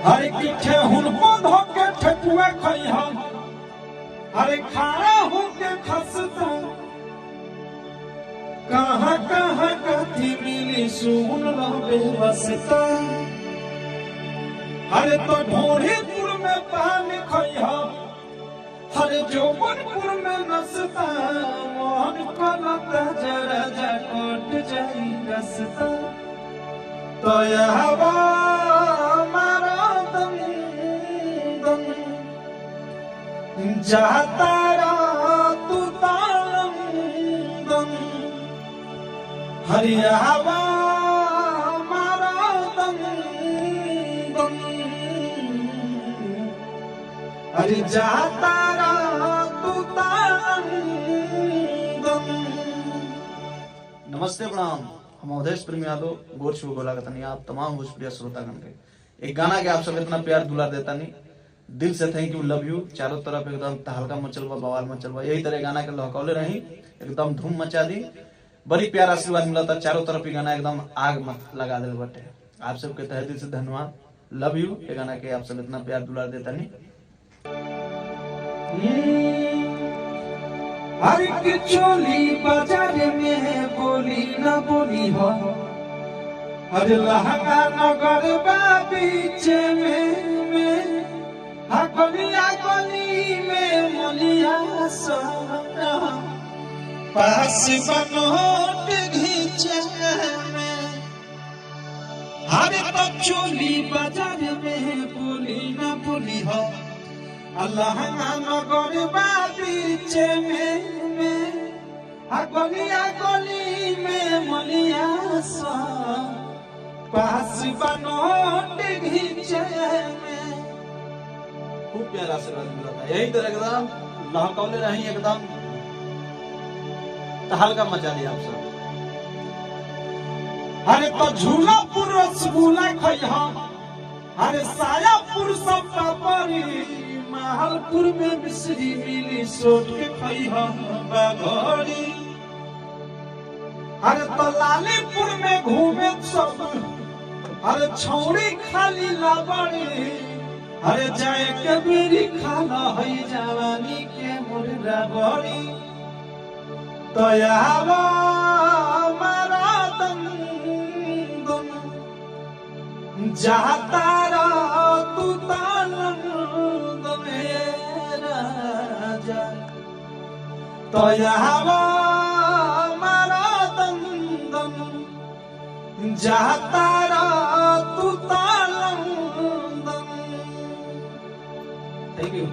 हरे किथे हुनको धोके ठकुआ खइहा हरे खाना होके खसता कहाँ कहाँ कथी मिली सुन लो बेवसता हरे तो ढोढ़ीपुर में पान खइहा हरे जोबनपुर में नसता मोहन कलता जरा जा कट जाई रसता तो यहवा मारा दम दम जाता तू तालम दम हरियावा मारा दम दम हरि जाता तू तालम दम। नमस्ते प्रणाम, हम अवधेश प्रेमी यादव गोर छू बोला करता आप तमाम भोजपुरी श्रोतागण के एक गाना के आप सब इतना प्यार दुलार देता नहीं दिल से थैंक यू लव यू। चारों तरफ एकदम तहलका मचलवा बवाल मचलवा यही तरह गाना के लहकौले रही एकदम धूम मचा दी बड़ी प्यार आशीर्वाद मिला था चारों तरफ ही गाना एकदम आग मत लगा दे बटे। आप सबके तहे दिल से धन्यवाद लव यू। ये गाना के आप सब इतना प्यार दुलार देता नहीं हर की चोली बाजार में बोली न बोली हो हर लहंगा नगर बीच में गलिया गली में मोलिया सोना पास बनोट घीचे में हर तो चोली बाजार में बोली न बोली हो लहंगा नगर बीच में गलिया गली में मोलिया सो पास बनोट घीचे में खूब प्यार आशीर्वाद मिला था यही तरह एकदम लहकौले रही एकदम तहलका मचा दिया आप सब। हरे तो झूलापुर रसगुल्ला खइहा हरे सायापुर सब पापड़ी महलपुर में मिश्री मिली सोट के खइहा बागड़ी हरे तो लालीपुर में घूमे सब हरे छौड़ी खाली लाबड़ी हरे जाए के बेरी खाला है जवानी के मुर्गा बड़ी तो यावा मारा दम दम जाता तू तालम दम राजा तो यावा मारा दम दम जाता तू तालम दम। Thank you.